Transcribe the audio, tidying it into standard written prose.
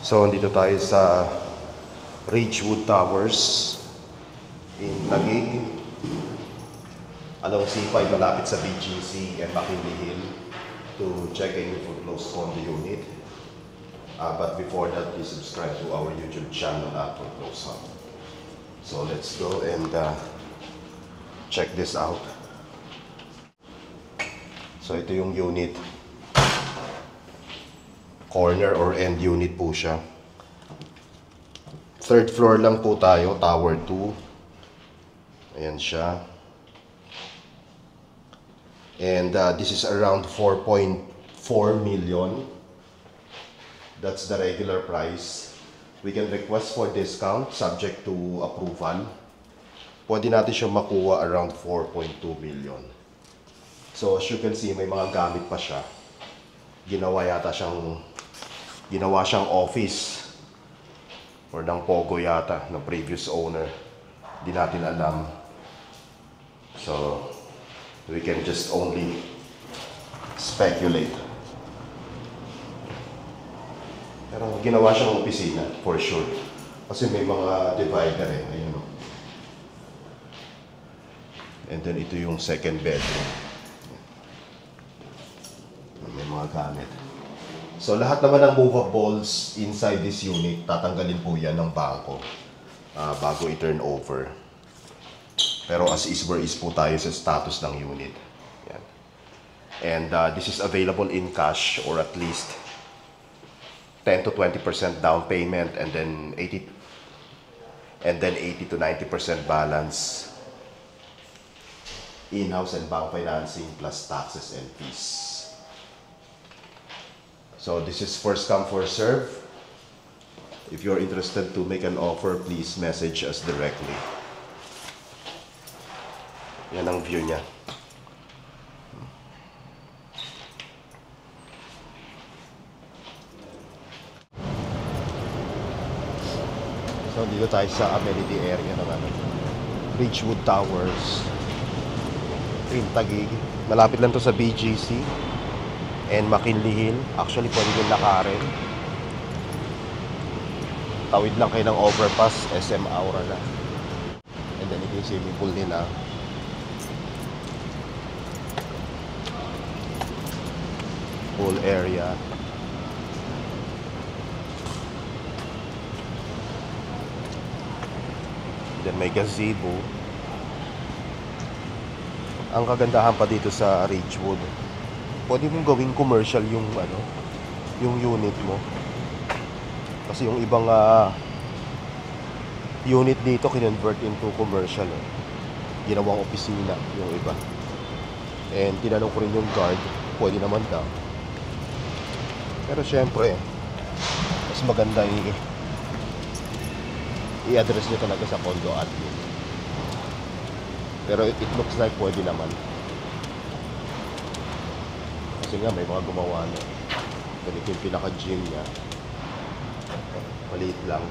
So, dito tayo sa Ridgewood Towers in Taguig. Along C5, malapit sa BGC and McKinley Hill to check in for close condo unit. But before that, please subscribe to our YouTube channel for close up. So, let's go and check this out. So, ito yung unit. Corner or end unit po siya. Third floor lang po tayo, tower 2. Ayan siya. And this is around 4.4 million. That's the regular price. We can request for discount subject to approval. Pwede natin siya makuha around 4.2 million. So as you can see, may mga gamit pa siya. Ginawa siyang office or ng Pogo yata ng previous owner. Di natin alam. So we can just only speculate. Pero ginawa siyang opisina for sure. Kasi may mga divider eh. Ayun o. And then ito yung second bedroom. May mga gamit. So lahat naman ng movables inside this unit, tatanggalin po yan ng bangko bago i-turn over. Pero as is where is po tayo sa status ng unit. Yan. And this is available in cash or at least 10 to 20% down payment and then 80 to 90% balance in-house and bank financing plus taxes and fees. So this is first come first serve. If you're interested to make an offer, please message us directly. Yan ang view niya. So dito tayo sa amenity area naman. Ridgewood Towers in Taguig. Malapit lang to sa BGC and McKinley Hill. Actually, pwede din lakarin. Tawid lang kayo ng overpass, SM Aura na. And then ito yung swimming pool nila. Pool area. Then may gazebo. Ang kagandahan pa dito sa Ridgewood, pwede mong gawing commercial yung unit mo. Kasi yung ibang unit dito kinonvert into commercial. Ginawang opisina yung iba. And tinanong ko rin yung guard, pwede naman daw. Pero syempre, mas maganda i-address nyo talaga sa condo admin. Pero it looks like pwede naman. Kasi nga may mga gumawa na. Ganito yung pinaka-gym niya. Maliit lang.